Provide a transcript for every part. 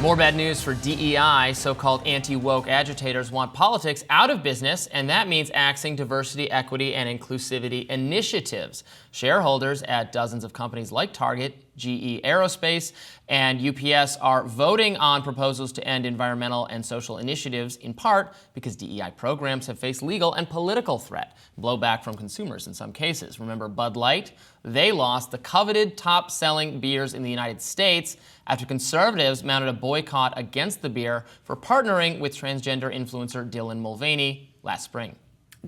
More bad news for DEI. So-called anti-woke agitators want politics out of business, and that means axing diversity, equity, and inclusivity initiatives. Shareholders at dozens of companies like Target, GE Aerospace, and UPS are voting on proposals to end environmental and social initiatives, in part because DEI programs have faced legal and political threat, blowback from consumers in some cases. Remember Bud Light? They lost the coveted top-selling beers in the United States after conservatives mounted a boycott against the beer for partnering with transgender influencer Dylan Mulvaney last spring.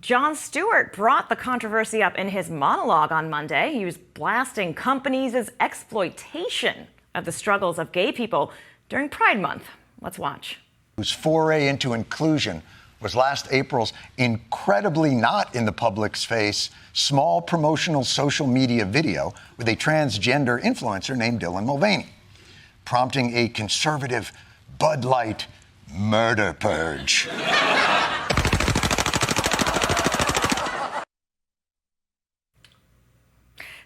Jon Stewart brought the controversy up in his monologue on Monday. He was blasting companies' exploitation of the struggles of gay people during Pride Month. Let's watch. Whose foray into inclusion was last April's incredibly not in the public's face small promotional social media video with a transgender influencer named Dylan Mulvaney, prompting a conservative Bud Light murder purge.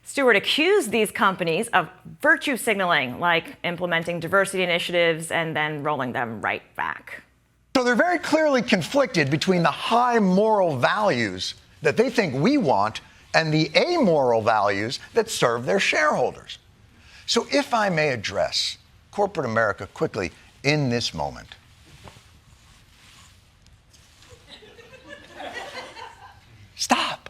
Stewart accused these companies of virtue signaling, like implementing diversity initiatives and then rolling them right back. So they're very clearly conflicted between the high moral values that they think we want and the amoral values that serve their shareholders. So if I may address corporate America quickly in this moment. Stop.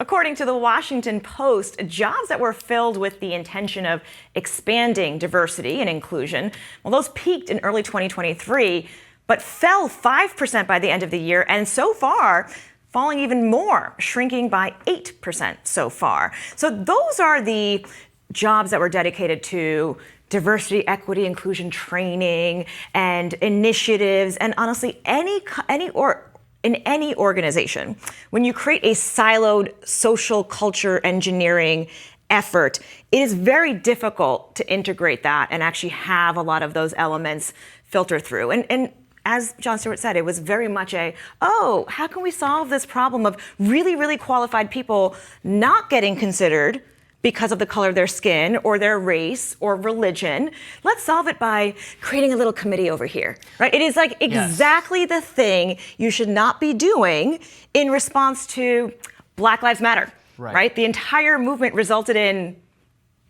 According to the Washington Post, jobs that were filled with the intention of expanding diversity and inclusion, well, those peaked in early 2023, but fell 5% by the end of the year, and so far, falling even more, shrinking by 8% so far. So those are the jobs that were dedicated to diversity, equity, inclusion training and initiatives, and honestly, in any organization, when you create a siloed social culture engineering effort, it is very difficult to integrate that and actually have a lot of those elements filter through. And as Jon Stewart said, it was very much how can we solve this problem of really, really qualified people not getting considered because of the color of their skin or their race or religion? Let's solve it by creating a little committee over here, right? It is like exactly the thing you should not be doing in response to Black Lives Matter, right? The entire movement resulted in,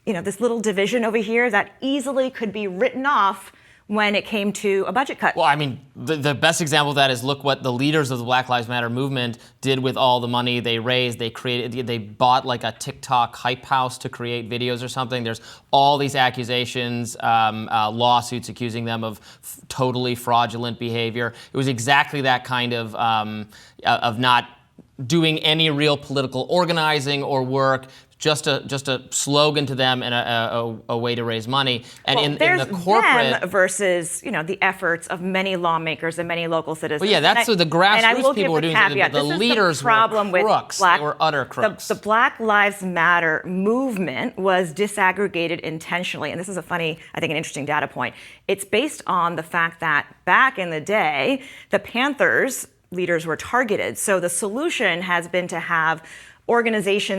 this little division over here that easily could be written off when it came to a budget cut. Well, I mean, the best example of that is look what the leaders of the Black Lives Matter movement did with all the money they raised. They bought like a TikTok hype house to create videos or something. There's all these accusations, lawsuits accusing them of totally fraudulent behavior. It was exactly that kind of not doing any real political organizing or work. Just a slogan to them and a way to raise money. And in the corporate them versus the efforts of many lawmakers and many local citizens. Well, yeah, that's what the grassroots people were doing. The leaders were crooks. They were utter crooks. The Black Lives Matter movement was disaggregated intentionally, and this is an interesting data point. It's based on the fact that back in the day, the Panthers leaders were targeted. So the solution has been to have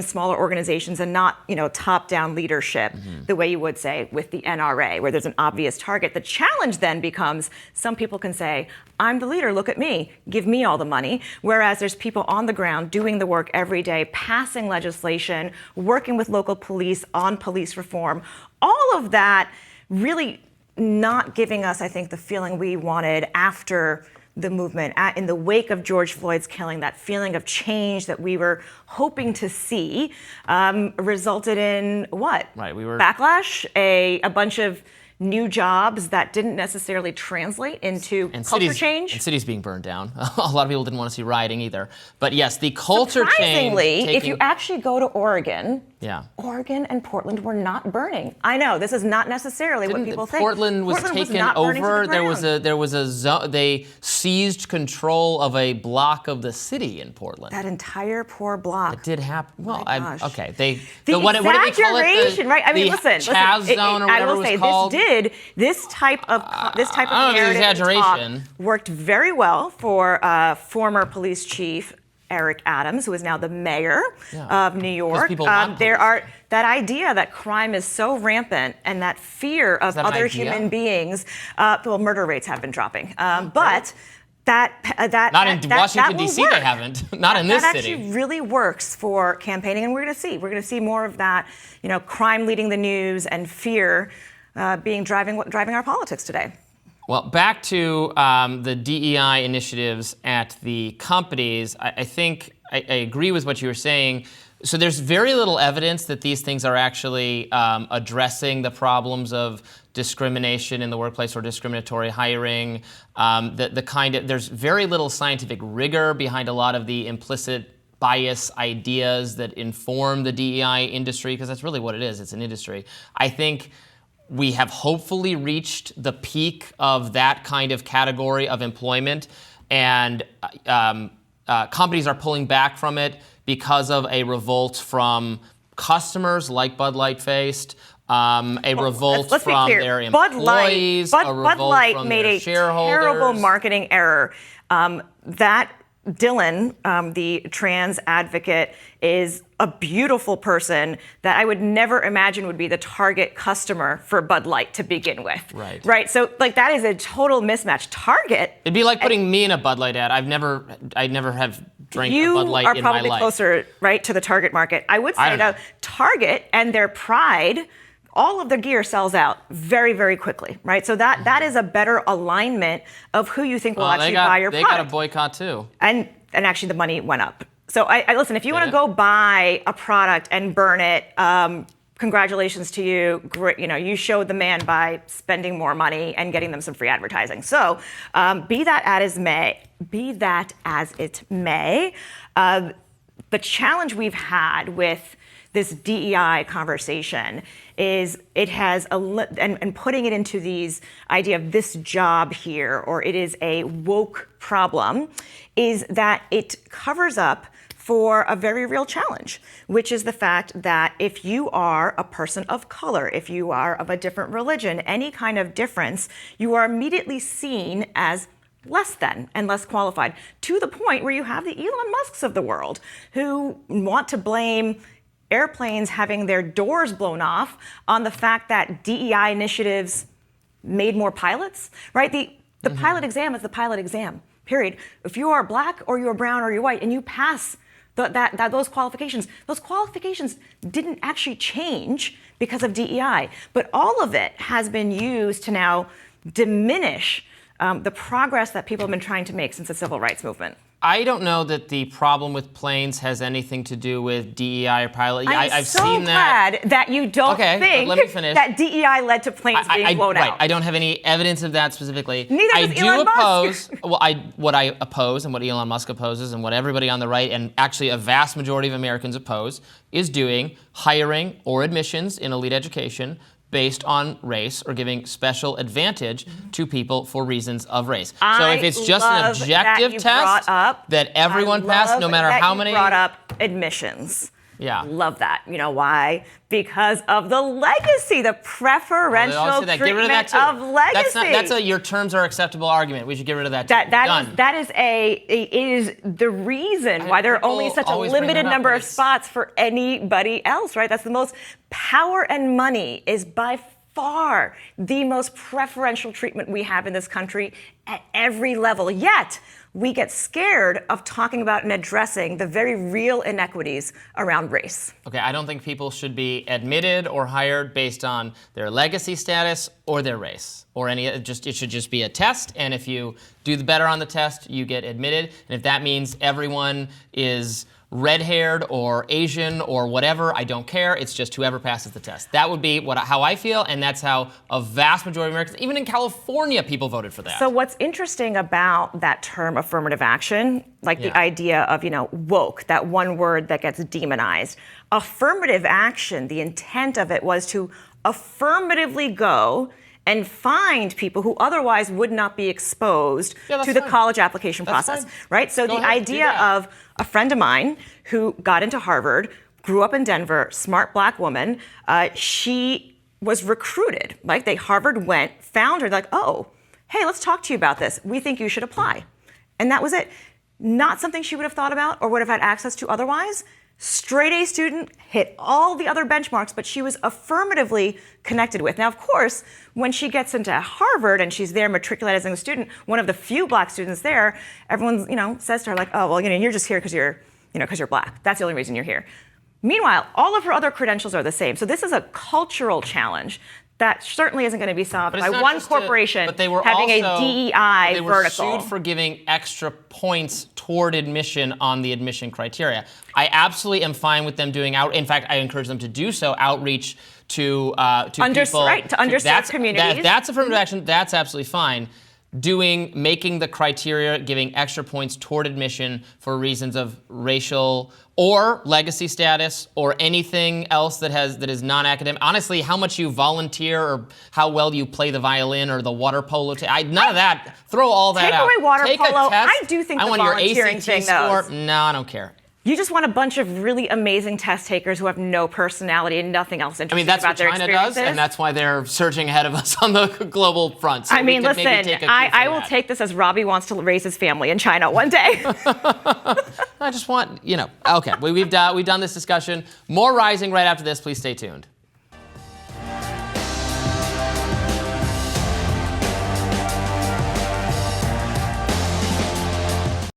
smaller organizations, and not, top-down leadership, the way you would say with the NRA, where there's an obvious target. The challenge then becomes some people can say, I'm the leader, look at me, give me all the money. Whereas there's people on the ground doing the work every day, passing legislation, working with local police on police reform. All of that really not giving us, I think, the feeling we wanted after the movement, in the wake of George Floyd's killing. That feeling of change that we were hoping to see resulted in what? Backlash, a bunch of new jobs that didn't necessarily translate into culture change. And cities being burned down. A lot of people didn't want to see rioting either. But yes, the culture change. Surprisingly, if you actually go to Oregon, Oregon and Portland were not burning. I know this is not necessarily what people think. Portland was taken over. There was a zone. They seized control of a block of the city in Portland. That entire poor block. It did happen. Well, okay. The what did we call it? Right? I mean, listen. Chaz zone or whatever it was called. This type of narrative talk worked very well for former police chief Eric Adams, who is now the mayor of New York. That idea that crime is so rampant and that fear of other human beings, murder rates have been dropping, but not in Washington, D.C. They haven't. Not in this city. That actually really works for campaigning, and we're going to see more of that. Crime leading the news and fear driving our politics today. Well, back to the DEI initiatives at the companies. I think I agree with what you were saying. So there's very little evidence that these things are actually addressing the problems of discrimination in the workplace or discriminatory hiring. There's very little scientific rigor behind a lot of the implicit bias ideas that inform the DEI industry, because that's really what it is. It's an industry. I think we have hopefully reached the peak of that kind of category of employment, and companies are pulling back from it because of a revolt from customers like Bud Light faced, a revolt from their employees, a revolt Bud Light from made their a shareholders. Terrible marketing error. That Dylan, the trans advocate, is a beautiful person that I would never imagine would be the target customer for Bud Light to begin with. Right. So that is a total mismatch. Target. It'd be like putting me in a Bud Light ad. I never have drank a Bud Light in my life. You are probably closer, right, to the Target market. I would say though, Target and their pride, all of their gear sells out very, very quickly, right? So that is a better alignment of who you think will actually buy your product. They got a boycott too. And actually the money went up. So I listen, if you want to go buy a product and burn it, congratulations to you. Great, you showed the man by spending more money and getting them some free advertising. So be that as it may, the challenge we've had with this DEI conversation is it has and putting it into these idea of this job here, or it is a woke problem, is that it covers up for a very real challenge, which is the fact that if you are a person of color, if you are of a different religion, any kind of difference, you are immediately seen as less than and less qualified, to the point where you have the Elon Musks of the world who want to blame airplanes having their doors blown off on the fact that DEI initiatives made more pilots, right? The pilot exam is the pilot exam, period. If you are black or you're brown or you're white and you pass those qualifications didn't actually change because of DEI, but all of it has been used to now diminish the progress that people have been trying to make since the civil rights movement. I don't know that the problem with planes has anything to do with DEI or pilot. I've seen that. That you don't think let me finish. That DEI led to planes being blown out. I don't have any evidence of that specifically. Neither does Elon Musk. What I oppose and what Elon Musk opposes and what everybody on the right and actually a vast majority of Americans oppose is doing hiring or admissions in elite education based on race or giving special advantage to people for reasons of race. So if it's just an objective test that everyone passed, no matter how many. You brought up admissions. Yeah. Love that. You know why? Because of the legacy, the preferential treatment of legacy. That's your terms are acceptable argument. We should get rid of that. It is the reason why there are only such a limited number of spots for anybody else, right? That's the most power, and money is by far the most preferential treatment we have in this country at every level. Yet, we get scared of talking about and addressing the very real inequities around race. Okay, I don't think people should be admitted or hired based on their legacy status or their race or it should just be a test, and if you do better on the test, you get admitted. And if that means everyone is red-haired or Asian or whatever, I don't care. It's just whoever passes the test. That would be how I feel, and that's how a vast majority of Americans, even in California, people voted for that. So what's interesting about that term affirmative action, the idea of, woke, that one word that gets demonized. Affirmative action, the intent of it was to affirmatively go and find people who otherwise would not be exposed to the college application process, right? So the idea of a friend of mine who got into Harvard, grew up in Denver, smart black woman, she was recruited. Harvard went, found her, oh, hey, let's talk to you about this. We think you should apply. And that was it. not something she would have thought about or would have had access to otherwise. Straight A student, hit all the other benchmarks, but she was affirmatively connected with. Now, of course, when she gets into Harvard and she's there matriculated as a student, one of the few black students there, everyone, says to her like, oh, well, you're just here because you're black. That's the only reason you're here. Meanwhile, all of her other credentials are the same. So this is a cultural challenge that certainly isn't going to be solved by one corporation having a DEI they were vertical. sued for giving extra points toward admission on the admission criteria. I absolutely am fine with them doing out. In fact, I encourage them to do so. Outreach to people, right, to underserved communities. That's affirmative action. That's absolutely fine. Making the criteria, giving extra points toward admission for reasons of racial or legacy status or anything else that is non-academic. Honestly, how much you volunteer or how well you play the violin or the water polo. None of that. Throw all that out. Take away water polo. Test. I do think I the want your volunteering ACT thing, score. though. No, I don't care. You just want a bunch of really amazing test takers who have no personality and nothing else interesting that's about what their China experiences. does, and that's why they're surging ahead of us on the global front. So listen, I will take this as Robby wants to raise his family in China one day. I just want, okay, we've done this discussion. More rising right after this. Please stay tuned.